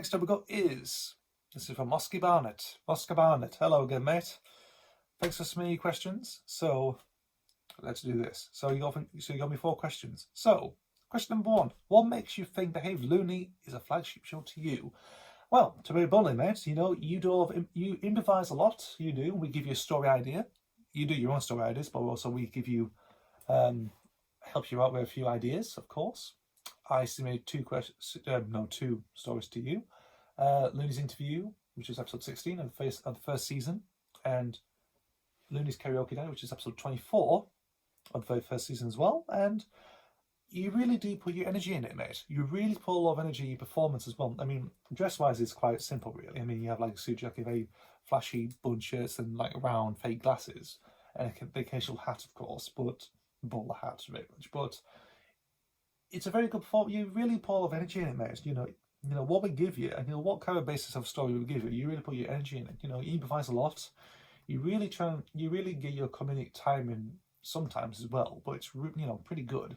next up we got this is from Oscar Barnett. Oscar Barnett, hello again, mate. Thanks for submitting your questions. So let's do this. So you got me 4 questions. So question number 1: what makes you think Behave Looney is a flagship show to you? Well, to be bluntly, mate, you improvise a lot. You do. We give you a story idea. You do your own story ideas, but also we give you help you out with a few ideas, of course. I submitted 2 stories to you. Looney's interview, which is episode 16 of the first season, and Looney's karaoke night, which is episode 24 of the very first season as well. And you really do put your energy in it, mate. You really put a lot of energy in your performance as well. I mean, dress-wise, it's quite simple, really. I mean, you have like a suit jacket, very flashy bun shirts, and like round fake glasses, and the occasional hat, of course, but bowler hat, very much. But it's a very good performance. You really put a lot of energy in it, mate. You know what we give you, and what kind of basis of story we give you. You really put your energy in it. You improvise a lot. You really get your comedic timing sometimes as well, but it's pretty good.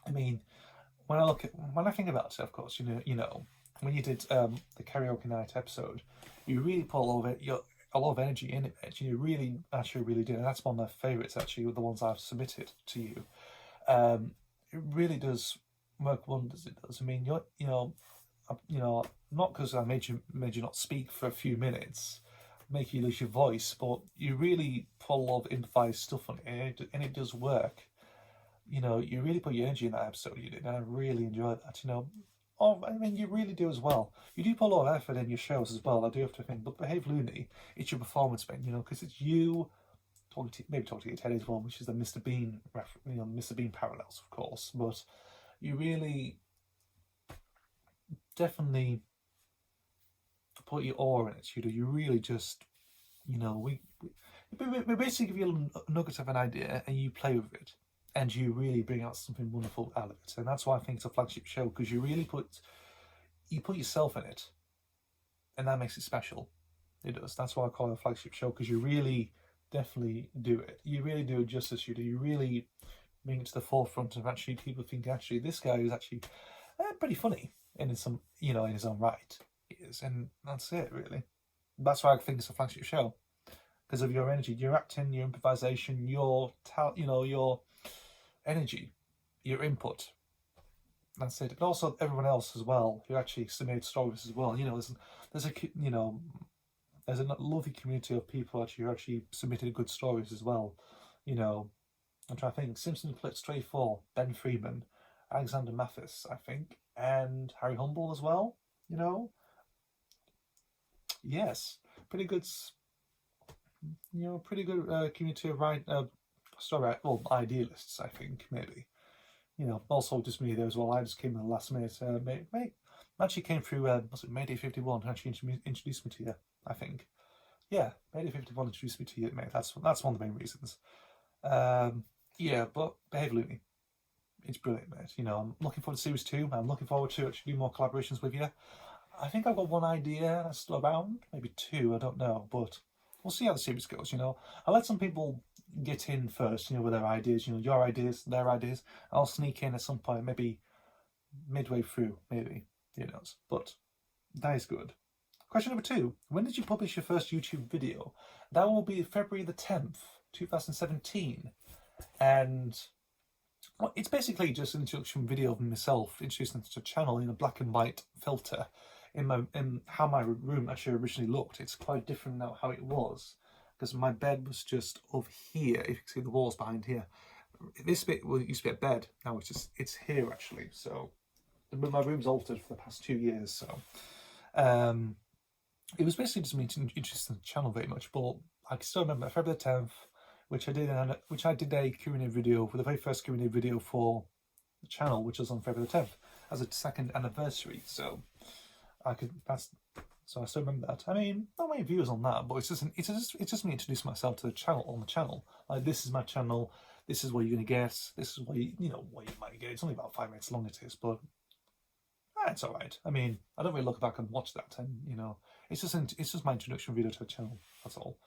I mean, when I think about it, of course, when you did the karaoke night episode, you really put a lot of energy in it, mate. You really did, and that's one of my favourites actually, with the ones I've submitted to you. It really does work wonders. It does. I mean, not because I made you not speak for a few minutes, make you lose your voice, but you really put a lot of improvised stuff on it, and it does work. You really put your energy in that episode, you did, and I really enjoyed that. I mean, you really do as well. You do put a lot of effort in your shows as well, I do have to think, but Behave Looney, it's your performance, man, because it's you talking to your Teddy as well, which is the Mr. Bean, Mr. Bean parallels, of course, but you really definitely put your awe in it. You really just, we basically give you a nugget of an idea, and you play with it, and you really bring out something wonderful out of it. And that's why I think it's a flagship show, because you really put yourself in it, and that makes it special. It does. That's why I call it a flagship show, because you really definitely do it. You really do it justice. You do. You really bring it to the forefront of actually people think actually this guy is actually pretty funny in his own right. He is, and that's it really. That's why I think it's a flagship show, because of your energy, your acting, your improvisation, your your energy, your input. That's it. And also everyone else as well who actually submitted stories as well. There's a lovely community of people who actually submitted good stories as well. I'm trying to think. Simpson Clips 24, Ben Freeman, Alexander Mathis, I think, and Harry Humble as well. Yes, pretty good. Pretty good community of idealists, I think, maybe. Also just me there as well. I just came in the last minute. Mate actually came through, was it Mayday 51 actually introduced me to you, I think. Yeah, Mayday 51 introduced me to you, mate. That's one of the main reasons. Yeah, but Behave Looney, it's brilliant, mate. I'm looking forward to series 2. I'm looking forward to actually do more collaborations with you. I think I've got 1 idea that's still around, maybe 2, I don't know, but we'll see how the series goes. I'll let some people get in first, with their ideas, your ideas, their ideas. I'll sneak in at some point, maybe midway through, maybe, who knows. But that is good. Question number 2: when did you publish your first YouTube video? That will be February the 10th, 2017. And it's basically just an introduction video of myself introducing to the channel in a black and white filter in how my room actually originally looked. It's quite different now how it was, because my bed was just over here. If you can see the walls behind here, this bit used to be a bed. Now it's here actually. So my room's altered for the past 2 years. So it was basically just me introducing the channel very much. But I can still remember February the 10th, which I did a Q&A video for the very first Q&A video for the channel, which was on February the 10th as a 2nd anniversary. So I still remember that. I mean, not many views on that, but it's just me introducing myself to the channel on the channel. Like, this is my channel. This is what you're gonna get. This is what you might get. It's only about 5 minutes long, it is, but it's all right. I mean, I don't really look back and watch that, and it's just my introduction video to the channel. That's all.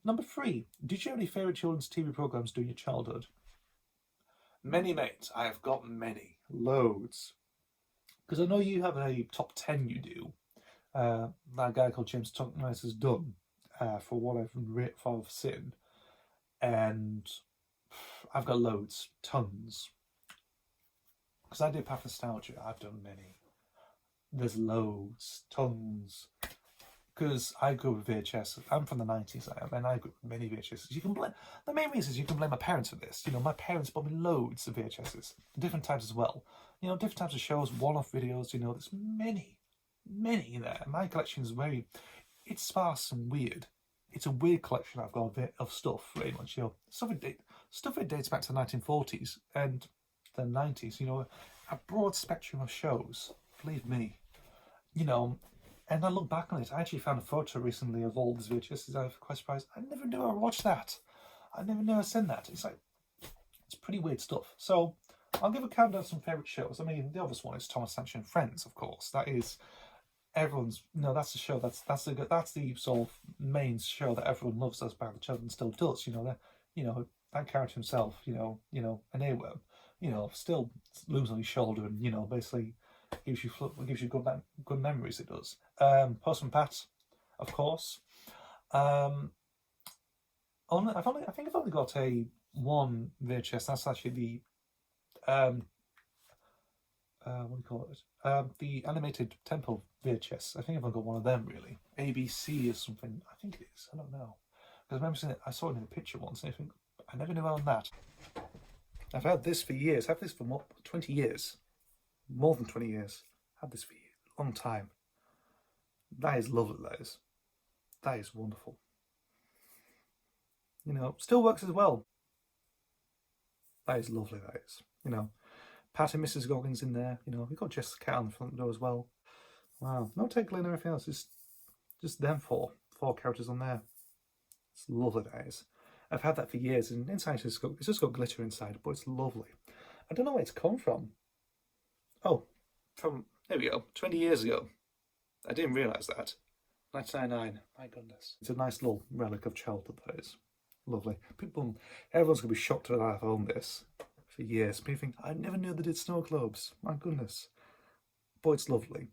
Number 3: did you have any favourite children's TV programs during your childhood? Many, mate. I have got many, loads. because I know you have a top 10 you do. That guy called James Tucknice has done for what I've seen, and I've got loads, tons. Because I do Path Nostalgia, I've done many. There's loads, tons. Because I grew up with VHS. I'm from the 90s, I am, and I grew up with many VHSs. You can blame the main reason is you can blame my parents for this. You know, my parents bought me loads of VHSs, different types as well. You know, different types of shows, one-off videos. You know, there's many in there. My collection is it's sparse and weird. It's a weird collection I've got of stuff, very much. You know, stuff that dates back to the 1940s and the 90s. You know, a broad spectrum of shows. Believe me. You know. And I look back on it. I actually found a photo recently of all these VHSs. I was quite surprised. I never knew I watched that. I never knew I seen that. It's pretty weird stuff. So I'll give a countdown of some favourite shows. I mean, the obvious one is Thomas Sanchez and Friends, of course. That is everyone's. No, that's the show. That's the sort of main show that everyone loves as Barry the Children still does. You know that character himself. You know, an earworm. You know, still looms on his shoulder, and you know, basically. Gives you good memories. It does. Postman Pat, of course. I think I've only got one VHS. That's actually the what do you call it? The animated Temple VHS. I think I've only got one of them really. ABC or something. I think it is. I don't know. Because I remember seeing it. I saw it in a picture once, and I think I never knew I owned that. I've had this for years. I've had this for 20 years. More than 20 years. Had this for a long time. That is lovely, that is. That is wonderful. You know, still works as well. That is lovely, that is. You know, Pat and Mrs. Goggins in there. You know, we've got Jessica Cat on the front door as well. Wow. No take Glenn or anything else. It's just them four characters on there. It's lovely, that is. I've had that for years, and inside it's just got glitter inside, but it's lovely. I don't know where it's come from. Oh, there we go, 20 years ago. I didn't realise that. 1999, my goodness. It's a nice little relic of childhood, that is. Lovely. Everyone's going to be shocked that I've owned this for years. People think, I never knew they did snow globes. My goodness. But it's lovely.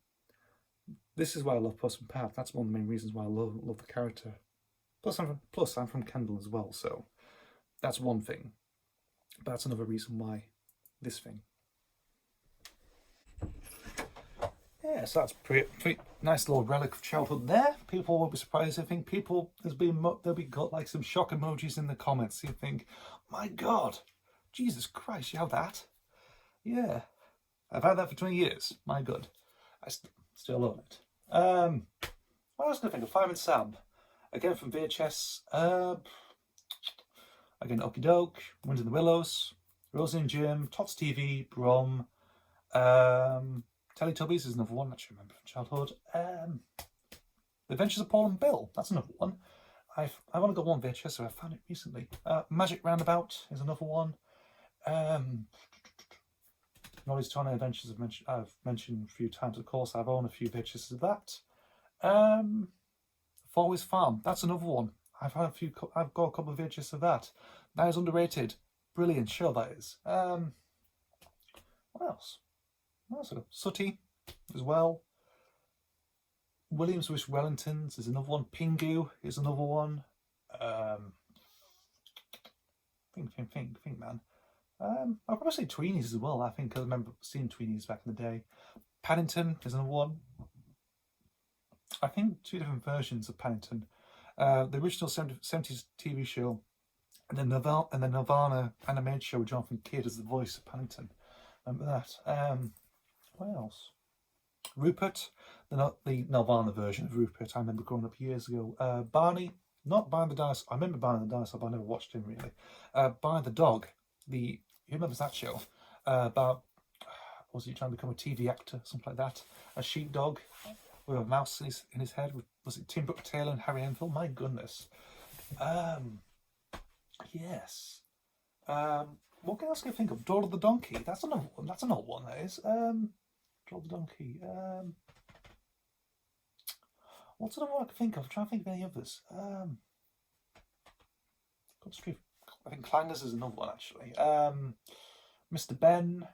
This is why I love Puss and Pat. That's one of the main reasons why I love the character. Plus, I'm from Kendal as well, so that's one thing. But that's another reason why this thing. Yeah, so that's pretty nice little relic of childhood there. People won't be surprised. I think there'll be got like some shock emojis in the comments. You think, my God, Jesus Christ, you have that? Yeah, I've had that for 20 years. My God, I still love it. What else can I think of? Fireman Sam, again from VHS. Again, Okie Doke, Wind in the Willows, Rosie and Jim, Tots TV, Brom. Teletubbies is another one that I remember from childhood. The Adventures of Paul and Bill, that's another one. I've only got one VHS, so I found it recently. Magic Roundabout is another one. Nolly's Tiny Adventures I've mentioned a few times, of course. I've owned a few VHSs of that. Forward's Farm, that's another one. I've got a couple of VHS of that. That is underrated. Brilliant show, that is. What else? Sooty as well. Williams vs Wellingtons is another one. Pingu is another one. Think, man. I'll probably say Tweenies as well. I think I remember seeing Tweenies back in the day. Paddington is another one. I think two different versions of Paddington. The original 70s TV show, and then the Nirvana animated show with Jonathan Kidd as the voice of Paddington. Remember that? What else? Rupert, the Nirvana version of Rupert. I remember growing up years ago. Barney, not Barney the Dinosaur. I remember Barney the Dinosaur, but I never watched him really. Barney the Dog. Who remembers that show? About was he trying to become a TV actor, something like that? A sheepdog with a mouse in his head. Was it Tim Brooke Taylor and Harry Enfield? My goodness. Yes. What else can I think of? Dora the Donkey. That's another one. That is. Dora the Donkey. What's another one I can think of? I'm trying to think of any others. I think Clangers is another one actually. Mr. Ben,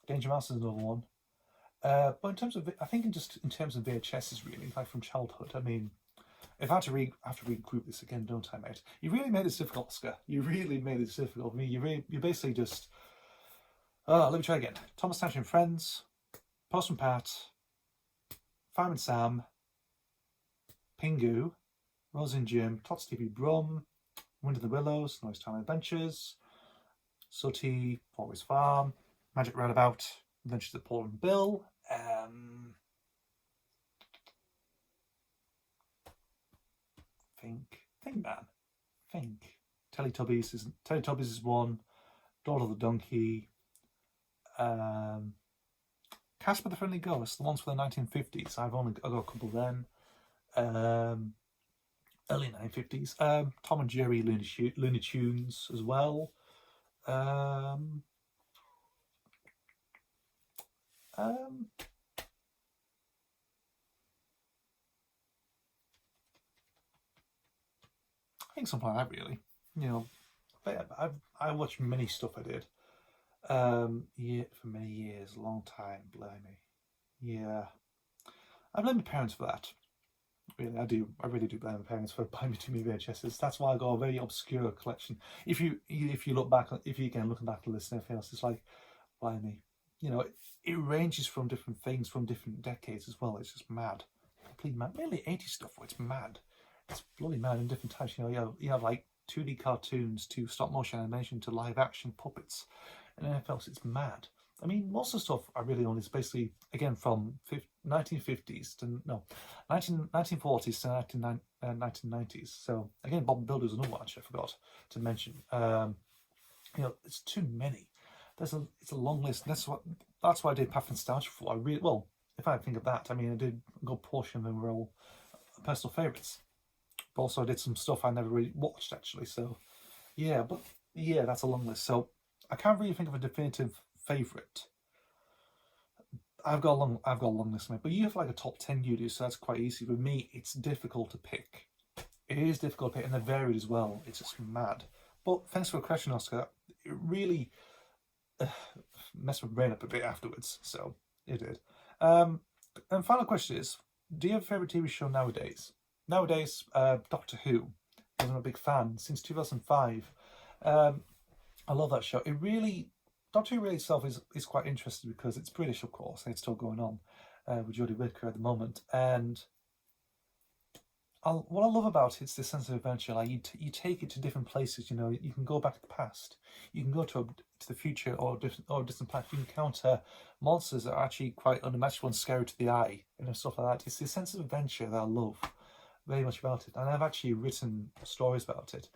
Danger Mouse is another one. But in terms of, I think in terms of VHSs, really, like from childhood. I mean, if I have to regroup this again, don't I, mate? You really made this difficult, Oscar. You really made this difficult for me. You basically just. Let me try again. Thomas Tanch and Friends, Postman Pat, Fireman Sam, Pingu, Rose and Jim, Tots TV Brum, Wind of the Willows, Noise Time Adventures, Sooty, Always Farm, Magic Roundabout, Adventures of Paul and Bill, think. Teletubbies is one, Dora the Donkey, Casper the Friendly Ghost, the ones for the 1950s. I got a couple then. Early 1950s. Tom and Jerry Looney Tunes as well. I think something like that, really. You know, I watched many stuff I did. For many years, a long time, blimey. Yeah. I blame my parents for that. Really, I do. I really do blame my parents for buying me too many VHSs. That's why I got a very obscure collection. If you look back, if you again looking back at this and everything else, it's like, blimey. You know, it ranges from different things from different decades as well. It's just mad, complete mad. Mainly 80s stuff. It's mad. It's bloody mad in different types. You know, you have like 2D cartoons to stop motion animation to live action puppets, and anything else. It's mad. I mean, most of the stuff I really own is basically, again, from 1950s to, 1940s to 1990s. So, again, Bob and Bill is another one, actually, I forgot to mention. You know, it's too many. It's a long list. That's why I did Path of Nostalgia for. If I think of that, I mean, I did a good portion of them were all personal favourites. But also I did some stuff I never really watched, actually. So, yeah, that's a long list. So, I can't really think of a definitive favourite. I've got a long list, mate. But you have like a top 10 you do, so that's quite easy. With me, it's difficult to pick. It is difficult to pick, and they're varied as well. It's just mad. But thanks for the question, Oscar. It really messed my brain up a bit afterwards, so it did. And final question is, do you have a favourite TV show nowadays? Nowadays, Doctor Who. I'm a big fan since 2005. I love that show. Doctor Who really itself is quite interesting because it's British, of course, and it's still going on with Jodie Whittaker at the moment. And what I love about it's this sense of adventure. Like you take it to different places. You know, you can go back to the past, you can go to the future or distant past. You encounter monsters that are actually quite unimaginable and scary to the eye, and stuff like that. It's this sense of adventure that I love very much about it, and I've actually written stories about it.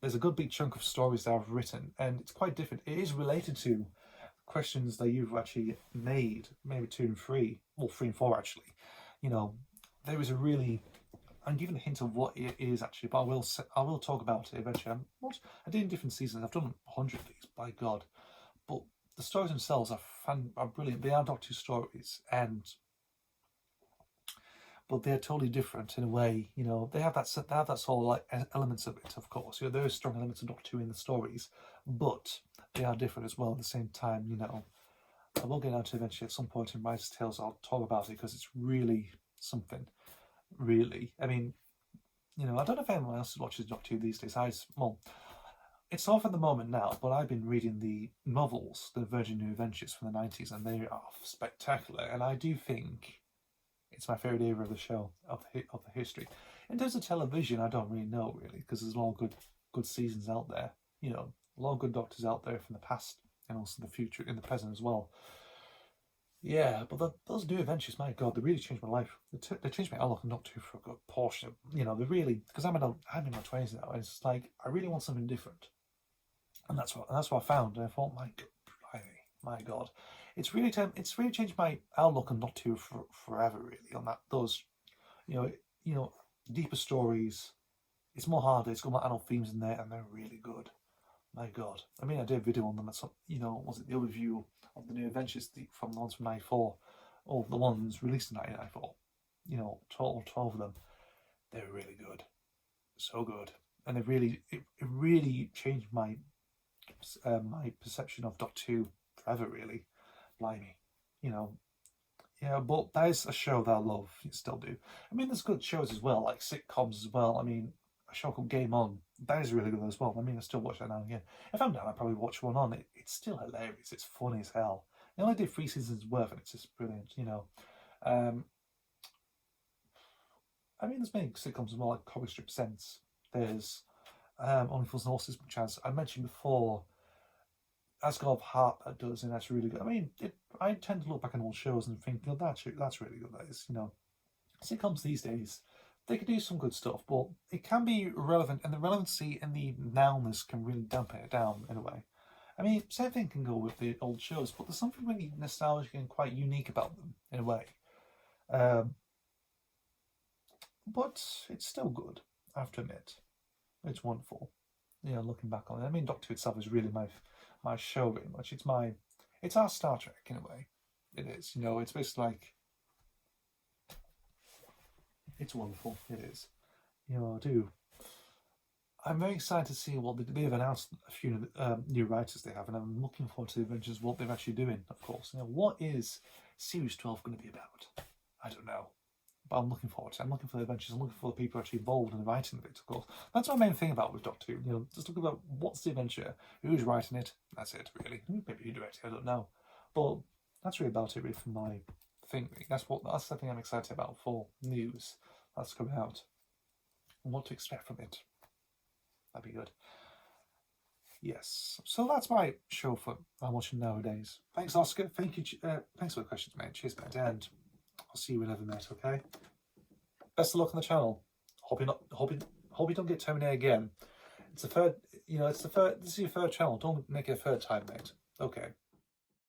There's a good big chunk of stories that I've written, and it's quite different. It is related to questions that you've actually made, maybe 2 and 3, well, 3 and 4 actually. You know, there is I'm giving a hint of what it is actually, but I will talk about it eventually. I did in different seasons. I've done 100 of these, by God. But the stories themselves are brilliant. They are Doctor Who stories, but they're totally different in a way. You know, they have that sort of like elements of it, of course. You know, there are strong elements of Doctor Who in the stories, but they are different as well at the same time. You know, I will get out to eventually at some point in Writer's Tales. I'll talk about it because it's really something. Really, I mean, you know, I don't know if anyone else watches Doctor Who these days. It's off at the moment now, but I've been reading the novels, the Virgin New Adventures from the 90s, and they are spectacular. And I do think it's my favourite era of the show, of the history. In terms of television, I don't really know, because there's a lot of good seasons out there. You know, a lot of good Doctors out there from the past and also the future, in the present as well. Yeah, but those New Adventures, my God, they really changed my life. They changed my outlook on Doctor Who for a good portion. You know, they really, because I'm in my 20s now, and it's just like, I really want something different. And that's what I found. And I thought, my God. It's really changed my outlook on Doctor Who forever, really, on those, you know, deeper stories. It's more harder, it's got more adult themes in there, and they're really good. My God. I mean, I did a video on them at some, you know, was it the overview of the New Adventures from the ones from 94, or the ones released in 1994, you know, 12 of them. They're really good. So good. And it really changed my my perception of Doctor Who forever, really. blimey, you know. Yeah, but that is a show that I love. You still do. I mean, there's good shows as well, like sitcoms as well. I mean, a show called Game On, that is really good as well. I mean, I still watch that now and again. If I'm down, I'll probably watch one on. It's still hilarious. It's funny as hell. They only did 3 seasons worth, and it's just brilliant, you know. Um, I mean, there's many sitcoms as well, like Comic Strip Sense. There's Only Fools and Horses, which, as I mentioned before, has got a heart that does, and that's really good. I mean, I tend to look back on old shows and think, oh, that's really good. That is, you know, sitcoms these days, they can do some good stuff, but it can be relevant, and the relevancy and the nowness can really dampen it down in a way. I mean, same thing can go with the old shows, but there's something really nostalgic and quite unique about them in a way. Um, but it's still good, I have to admit. It's wonderful. Yeah, looking back on it. I mean, Doctor Who itself is really my show very much. It's our Star Trek in a way. It is, you know, it's basically like, it's wonderful. It is. You know, I'm very excited to see what they've announced a few new writers they have, and I'm looking forward to the adventures, what they're actually doing, of course. You know, what is Series 12 going to be about? I don't know. But I'm looking forward to it. I'm looking for the adventures. I'm looking for the people actually involved in the writing of it, of course. That's my main thing about with Doctor Who. You know, just look about what's the adventure, who's writing it. That's it, really. Maybe who directed it, I don't know. But that's really about it, really, for my thing. That's the thing I'm excited about for news that's coming out and what to expect from it. That'd be good. Yes. So that's my show for I'm watching nowadays. Thanks, Oscar. Thank you. Thanks for the questions, mate. Cheers, mate. And I'll see you whenever, mate. Okay. Best of luck on the channel. Hope you don't get terminated again. It's the third. You know, it's the third. This is your third channel. Don't make it a third time, mate. Okay.